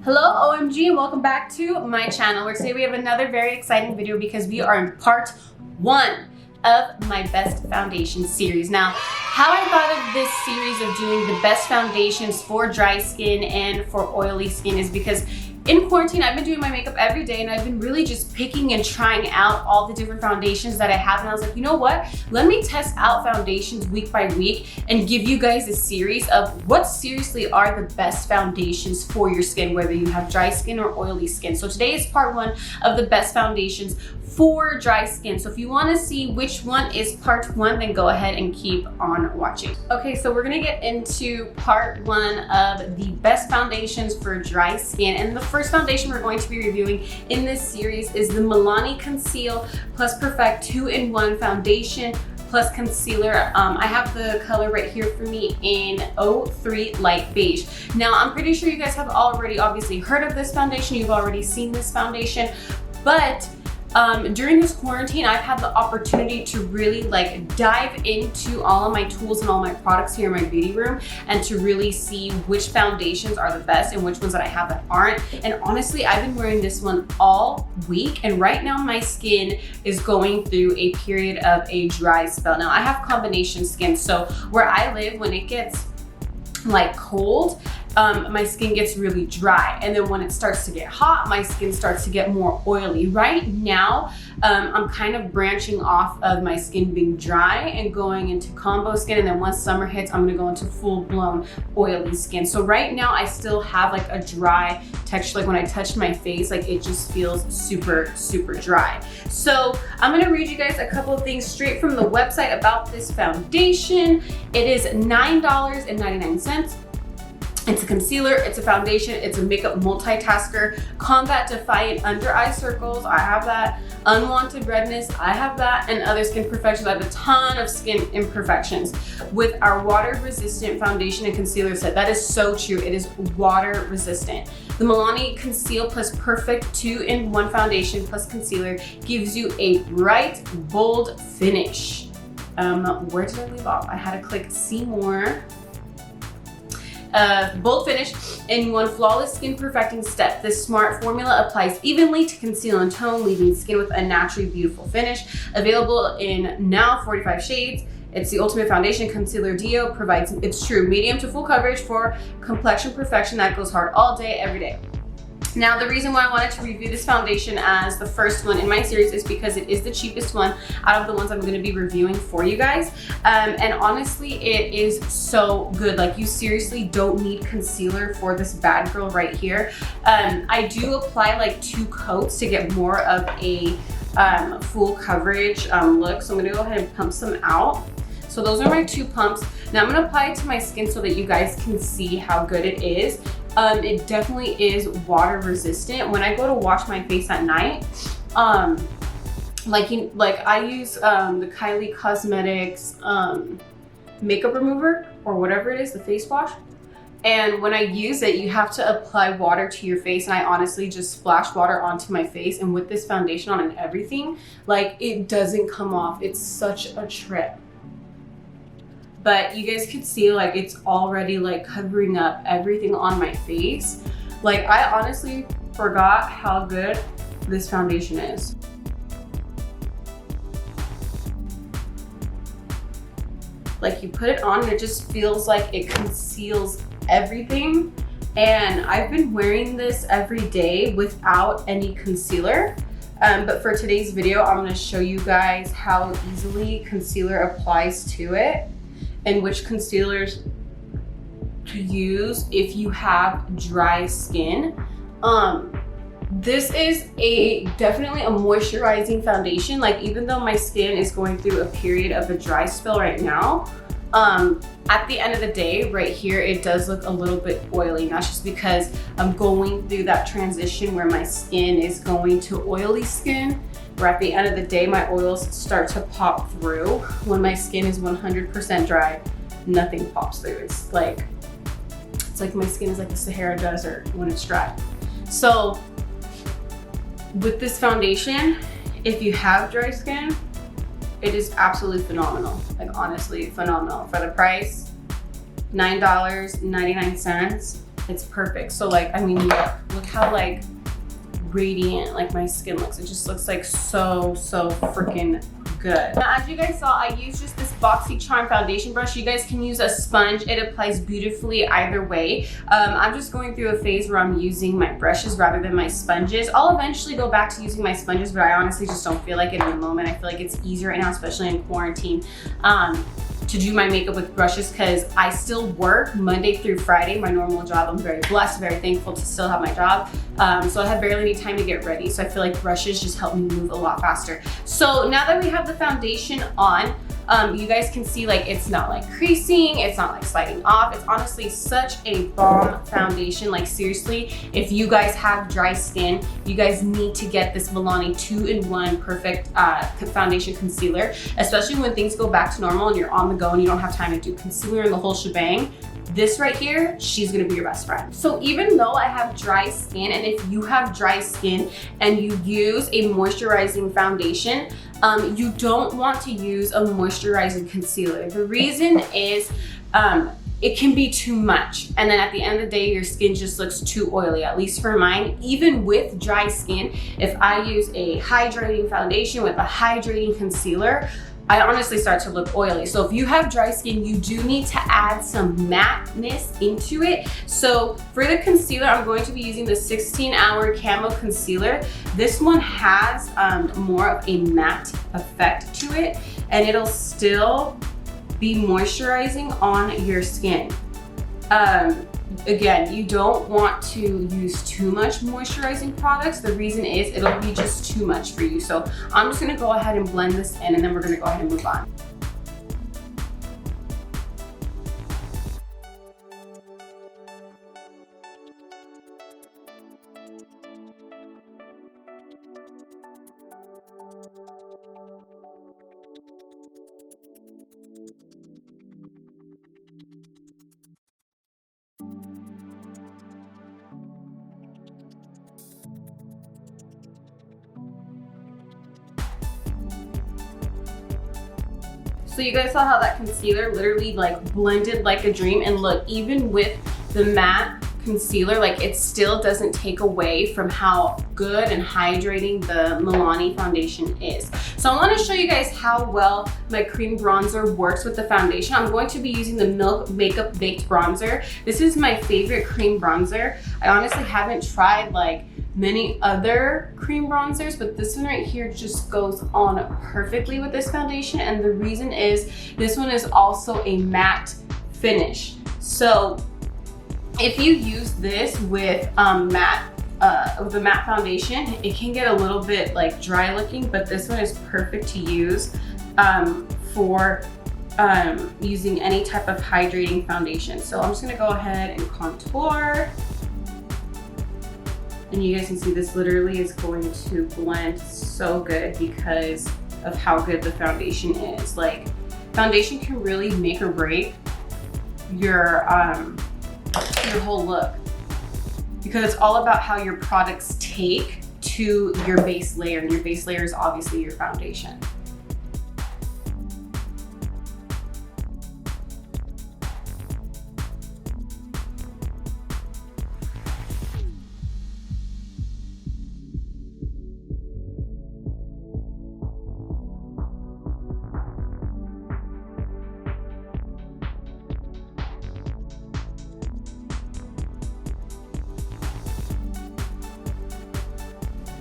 Hello OMG and welcome back to my channel, where today we have another very exciting video because we are in part 1 of my best foundation series. Now, how I thought of this series of doing the best foundations for dry skin and for oily skin is because in quarantine, I've been doing my makeup every day and I've been really just picking and trying out all the different foundations that I have. And I was like, you know what? Let me test out foundations week by week and give you guys a series of what seriously are the best foundations for your skin, whether you have dry skin or oily skin. So today is part 1 of the best foundations for dry skin. So if you want to see which one is part 1, then go ahead and keep on watching. Okay, so we're gonna get into part 1 of the best foundations for dry skin. And the first foundation we're going to be reviewing in this series is the Milani Conceal Plus Perfect 2-in-1 Foundation plus concealer. I have the color right here for me in 03 Light Beige. Now, I'm pretty sure you guys have already obviously heard of this foundation. You've already seen this foundation, but during this quarantine, I've had the opportunity to really dive into all of my tools and all my products here in my beauty room and to really see which foundations are the best and which ones that I have that aren't. And honestly, I've been wearing this one all week, and right now my skin is going through a period of a dry spell. Now, I have combination skin, so where I live, when it gets cold, my skin gets really dry, and then when it starts to get hot, my skin starts to get more oily. Right now, I'm kind of branching off of my skin being dry and going into combo skin, and then once summer hits, I'm gonna go into full-blown oily skin. So right now, I still have a dry texture. Like when I touch my face, it just feels super, super dry. So I'm gonna read you guys a couple of things straight from the website about this foundation. It is $9.99. It's a concealer, it's a foundation, it's a makeup multitasker, combat defiant under eye circles, I have that, unwanted redness, I have that, and other skin imperfections. I have a ton of skin imperfections with our water resistant foundation and concealer set. That is so true, it is water resistant. The Milani Conceal Plus Perfect 2-in-1 Foundation plus Concealer gives you a bright, bold finish. Where did I leave off? I had to click see more. Bold finish in one flawless skin perfecting step. This smart formula applies evenly to conceal and tone, leaving skin with a naturally beautiful finish. Available in now 45 shades. It's the ultimate foundation concealer duo. Provides, it's true, medium to full coverage for complexion perfection that goes hard all day, every day. Now, the reason why I wanted to review this foundation as the first one in my series is because it is the cheapest one out of the ones I'm going to be reviewing for you guys. And honestly, it is so good. You seriously don't need concealer for this bad girl right here. I do apply 2 coats to get more of a full coverage look. So I'm going to go ahead and pump some out. So those are my 2 pumps. Now I'm going to apply it to my skin so that you guys can see how good it is. It definitely is water resistant. When I go to wash my face at night, I use the Kylie Cosmetics makeup remover or whatever it is, the face wash. And when I use it, you have to apply water to your face, and I honestly just splash water onto my face. And with this foundation on and everything, it doesn't come off. It's such a trip. But you guys can see it's already covering up everything on my face. I honestly forgot how good this foundation is. You put it on and it just feels like it conceals everything. And I've been wearing this every day without any concealer. But for today's video, I'm gonna show you guys how easily concealer applies to it and which concealers to use if you have dry skin. This is definitely a moisturizing foundation. Even though my skin is going through a period of a dry spell right now, at the end of the day, right here, it does look a little bit oily. That's just because I'm going through that transition where my skin is going to oily skin, where at the end of the day, my oils start to pop through. When my skin is 100% dry, nothing pops through. It's like my skin is like the Sahara Desert when it's dry. So with this foundation, if you have dry skin, it is absolutely phenomenal. Honestly, phenomenal. For the price, $9.99. it's perfect. So like, I mean, look how like radiant like my skin looks. It just looks like so freaking good. Now, as you guys saw, I used just this BoxyCharm foundation brush. You guys can use a sponge. It applies beautifully either way. I'm just going through a phase where I'm using my brushes rather than my sponges. I'll eventually go back to using my sponges, but I honestly just don't feel like it in the moment. I feel like it's easier right now, especially in quarantine, to do my makeup with brushes because I still work Monday through Friday, my normal job. I'm very blessed, very thankful to still have my job. So I have barely any time to get ready. So I feel like brushes just help me move a lot faster. So now that we have the foundation on, you guys can see like it's not like creasing, it's not like sliding off. It's honestly such a bomb foundation. Like seriously, if you guys have dry skin, you guys need to get this Milani 2-in-1 perfect foundation concealer, especially when things go back to normal and you're on the go and you don't have time to do concealer and the whole shebang. This right here, she's gonna be your best friend. So even though I have dry skin, and if you have dry skin and you use a moisturizing foundation, you don't want to use a moisturizing concealer. The reason is it can be too much. And then at the end of the day, your skin just looks too oily, at least for mine. Even with dry skin, if I use a hydrating foundation with a hydrating concealer, I honestly start to look oily. So if you have dry skin, you do need to add some matteness into it. So for the concealer, I'm going to be using the 16-Hour Camo Concealer. This one has more of a matte effect to it, and it'll still be moisturizing on your skin. Again, you don't want to use too much moisturizing products. The reason is it'll be just too much for you. So I'm just gonna go ahead and blend this in, and then we're gonna go ahead and move on. So you guys saw how that concealer literally like blended like a dream, and look, even with the matte concealer, like it still doesn't take away from how good and hydrating the Milani foundation is. So I want to show you guys how well my cream bronzer works with the foundation. I'm going to be using the Milk Makeup Baked Bronzer. This is my favorite cream bronzer. I honestly haven't tried like many other cream bronzers, but this one right here just goes on perfectly with this foundation. And the reason is this one is also a matte finish. So if you use this with the matte foundation, it can get a little bit like dry looking, but this one is perfect to use for using any type of hydrating foundation. So I'm just gonna go ahead and contour. And you guys can see this literally is going to blend so good because of how good the foundation is. Like, foundation can really make or break your whole look, because it's all about how your products take to your base layer, and your base layer is obviously your foundation.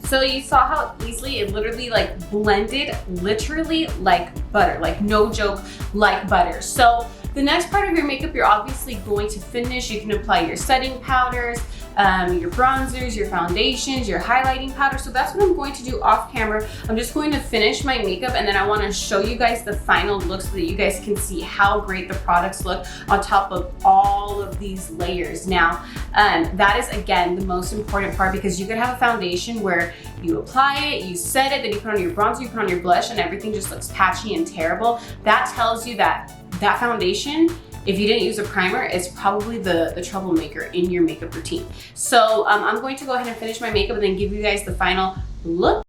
So you saw how easily it literally like blended, literally like butter, like no joke, like butter. So the next part of your makeup, you're obviously going to finish. You can apply your setting powders, your bronzers, your foundations, your highlighting powder. So that's what I'm going to do off camera. I'm just going to finish my makeup, and then I want to show you guys the final look so that you guys can see how great the products look on top of all of these layers. Now, that is again the most important part, because you could have a foundation where you apply it, you set it, then you put on your bronzer, you put on your blush, and everything just looks patchy and terrible. That tells you that that foundation, if you didn't use a primer, is probably the troublemaker in your makeup routine. So I'm going to go ahead and finish my makeup and then give you guys the final look.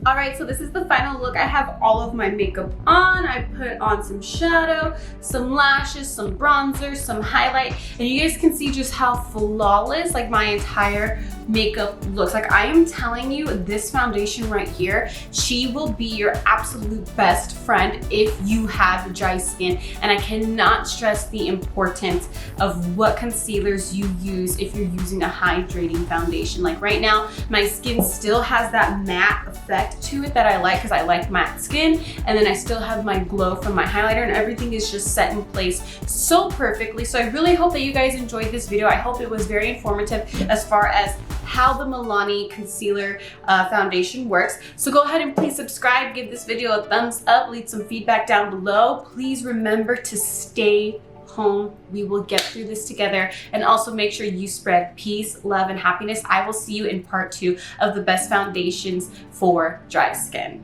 All right, so this is the final look. I have all of my makeup on. I put on some shadow, some lashes, some bronzer, some highlight, and you guys can see just how flawless like my entire makeup looks. Like, I am telling you, this foundation right here, she will be your absolute best friend if you have dry skin. And I cannot stress the importance of what concealers you use if you're using a hydrating foundation. Like right now, my skin still has that matte effect to it that I like, because I like matte skin, and then I still have my glow from my highlighter, and everything is just set in place so perfectly. So I really hope that you guys enjoyed this video. I hope it was very informative as far as how the Milani concealer foundation works. So go ahead and please subscribe, give this video a thumbs up, leave some feedback down below. Please remember to stay home. We will get through this together, and also make sure you spread peace, love, and happiness. I will see you in part 2 of the best foundations for dry skin.